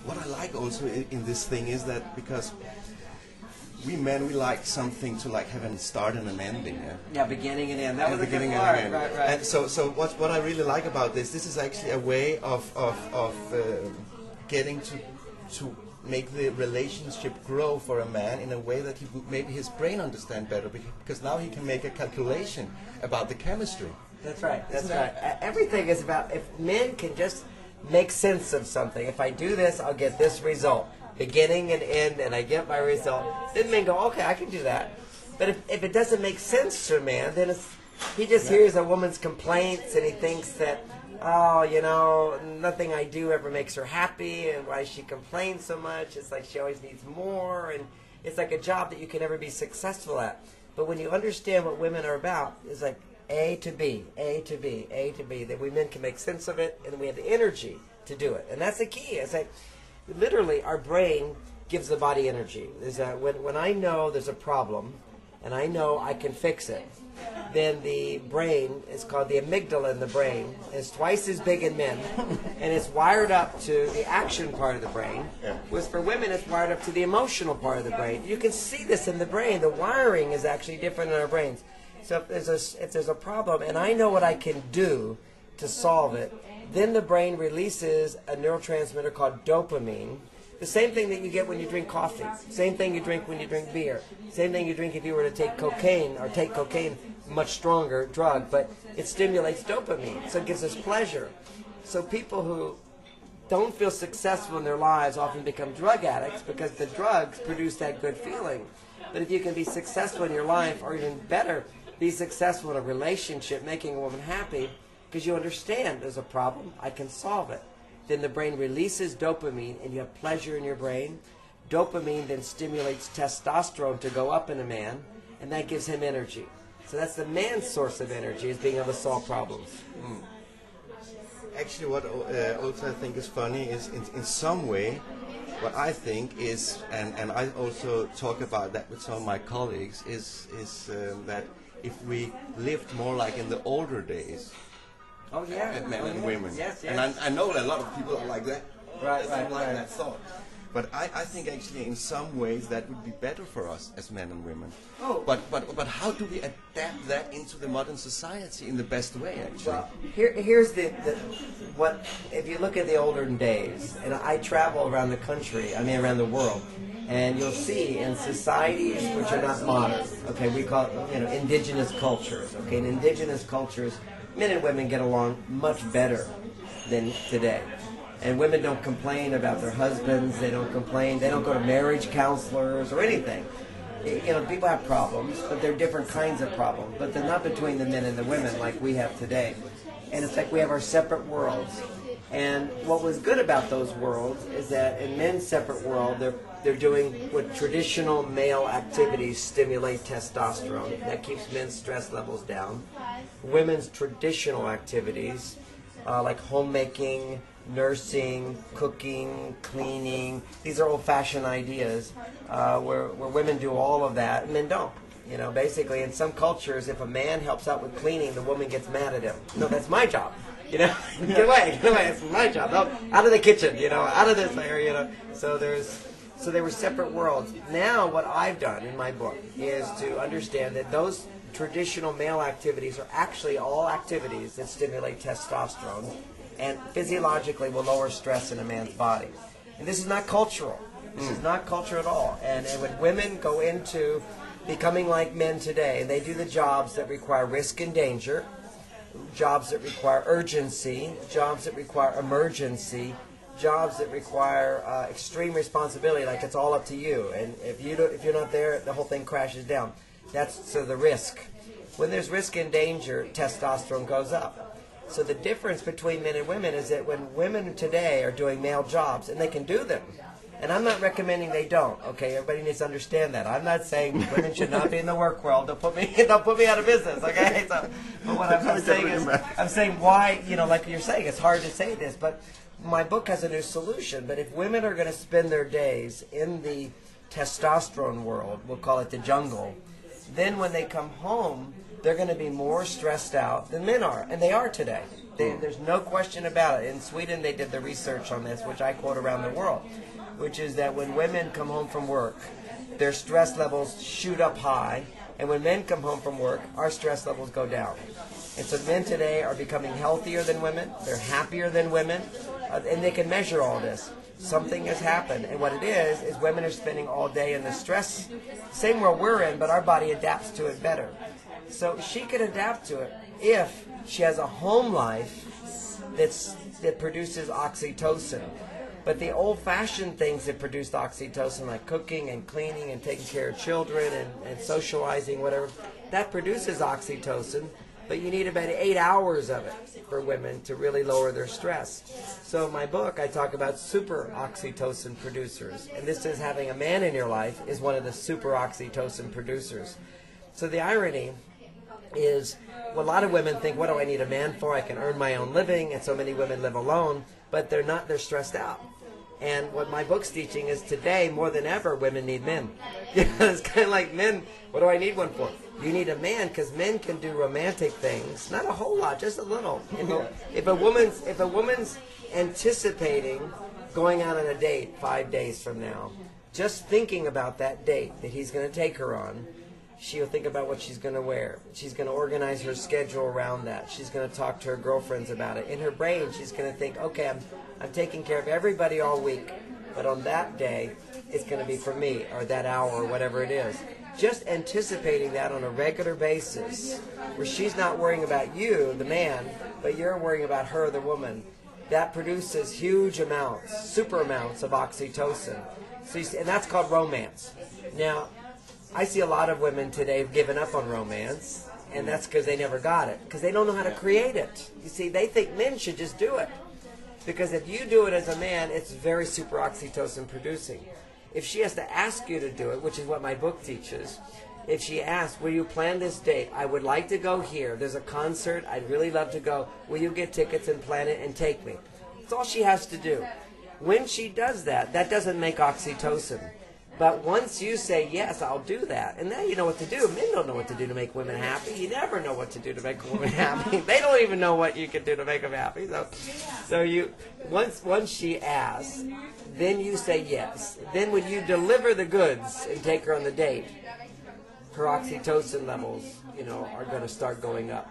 what I like also in this thing is that because we men, we like something to like have a start and an ending. Yeah, Yeah, beginning and end. That was a good beginning part. and an end. Right. And so what I really like about this is actually a way of getting to make the relationship grow for a man in a way that he maybe his brain understand better, because now he can make a calculation about the chemistry. That's right. That's right. Everything is about, if men can just make sense of something. If I do this, I'll get this result, beginning and end, and I get my result. Then men go, okay, I can do that. But if it doesn't make sense to a man, then he just hears a woman's complaints and he thinks that, oh, you know, nothing I do ever makes her happy, and why she complains so much. It's like she always needs more, and it's like a job that you can never be successful at. But when you understand what women are about, it's like A to B, A to B, A to B, that we men can make sense of it, and we have the energy to do it. And that's the key. It's like, literally, our brain gives the body energy. Is that when I know there's a problem, and I know I can fix it, then the brain is called the amygdala in the brain. It's twice as big in men, and it's wired up to the action part of the brain. Whereas for women, it's wired up to the emotional part of the brain. You can see this in the brain. The wiring is actually different in our brains. So if there's a problem, and I know what I can do to solve it, then the brain releases a neurotransmitter called dopamine. The same thing that you get when you drink coffee. Same thing you drink when you drink beer. Same thing you drink if you were to take cocaine, or take cocaine, much stronger drug, but it stimulates dopamine, so it gives us pleasure. So people who don't feel successful in their lives often become drug addicts because the drugs produce that good feeling. But if you can be successful in your life, or even better, be successful in a relationship, making a woman happy, because you understand there's a problem, I can solve it. Then the brain releases dopamine, and you have pleasure in your brain. Dopamine then stimulates testosterone to go up in a man, and that gives him energy. So that's the man's source of energy, is being able to solve problems. Actually, what also I think is funny is in some way, what I think is, and I also talk about that with some of my colleagues, is that if we lived more like in the older days, Oh yeah, men and women. Yes, yes. And I know that a lot of people are like that. Right. That thought. But I think actually in some ways that would be better for us as men and women. Oh. But how do we adapt that into the modern society in the best way, actually? Well, here's what, if you look at the olden days, and I travel around the country, around the world, and you'll see in societies which are not modern, okay, we call it, indigenous cultures, okay, in indigenous cultures, men and women get along much better than today. And women don't complain about their husbands, they don't complain, they don't go to marriage counselors or anything. People have problems, but they're different kinds of problems. But they're not between the men and the women like we have today. And it's like we have our separate worlds. And what was good about those worlds is that in men's separate world, they're doing what traditional male activities stimulate testosterone. That keeps men's stress levels down. Women's traditional activities, like homemaking, nursing, cooking, cleaning, these are old-fashioned ideas where women do all of that and men don't. Basically in some cultures, if a man helps out with cleaning, the woman gets mad at him. No, that's my job. Get away, it's my job. No, out of the kitchen, out of this area, So they were separate worlds. Now what I've done in my book is to understand that those traditional male activities are actually all activities that stimulate testosterone and physiologically will lower stress in a man's body. And this is not cultural. This is not culture at all. And when women go into becoming like men today, they do the jobs that require risk and danger, jobs that require urgency, jobs that require emergency, jobs that require extreme responsibility, like it's all up to you. And if you're not there, the whole thing crashes down. That's the risk. When there's risk and danger, testosterone goes up. So the difference between men and women is that when women today are doing male jobs, and they can do them, and I'm not recommending they don't, okay? Everybody needs to understand that. I'm not saying women should not be in the work world. They'll put me out of business, okay? So, but what I'm saying is, I'm saying why, like you're saying, it's hard to say this, but my book has a new solution. But if women are going to spend their days in the testosterone world, we'll call it the jungle, then when they come home, they're going to be more stressed out than men are, and they are today. There's no question about it. In Sweden, they did the research on this, which I quote around the world, which is that when women come home from work, their stress levels shoot up high, and when men come home from work, our stress levels go down. And so men today are becoming healthier than women, they're happier than women, and they can measure all this. Something has happened, and what it is women are spending all day in the stress, same world we're in, but our body adapts to it better. So she could adapt to it if she has a home life that produces oxytocin. But the old-fashioned things that produced oxytocin, like cooking and cleaning and taking care of children and socializing, whatever, that produces oxytocin, but you need about 8 hours of it for women to really lower their stress. So in my book, I talk about super oxytocin producers, and this is having a man in your life is one of the super oxytocin producers. So the irony is, well, a lot of women think, what do I need a man for? I can earn my own living, and so many women live alone, but they're not, they're stressed out. And what my book's teaching is today, more than ever, women need men. It's kind of like men, what do I need one for? You need a man because men can do romantic things, not a whole lot, just a little. If a woman's anticipating going out on a date 5 days from now, just thinking about that date that he's going to take her on, she'll think about what she's going to wear. She's going to organize her schedule around that. She's going to talk to her girlfriends about it. In her brain, she's going to think, okay, I'm taking care of everybody all week, but on that day, it's going to be for me, or that hour, or whatever it is. Just anticipating that on a regular basis, where she's not worrying about you, the man, but you're worrying about her, the woman, that produces huge amounts, super amounts of oxytocin. So you see, and that's called romance. Now, I see a lot of women today have given up on romance, and that's because they never got it, because they don't know how to create it. You see, they think men should just do it. Because if you do it as a man, it's very super oxytocin producing. If she has to ask you to do it, which is what my book teaches, if she asks, will you plan this date? I would like to go here. There's a concert. I'd really love to go. Will you get tickets and plan it and take me? That's all she has to do. When she does that, that doesn't make oxytocin. But once you say, yes, I'll do that, and now you know what to do. Men don't know what to do to make women happy. You never know what to do to make a woman happy. They don't even know what you can do to make them happy. So you, once she asks, then you say yes. Then when you deliver the goods and take her on the date, her oxytocin levels, are going to start going up.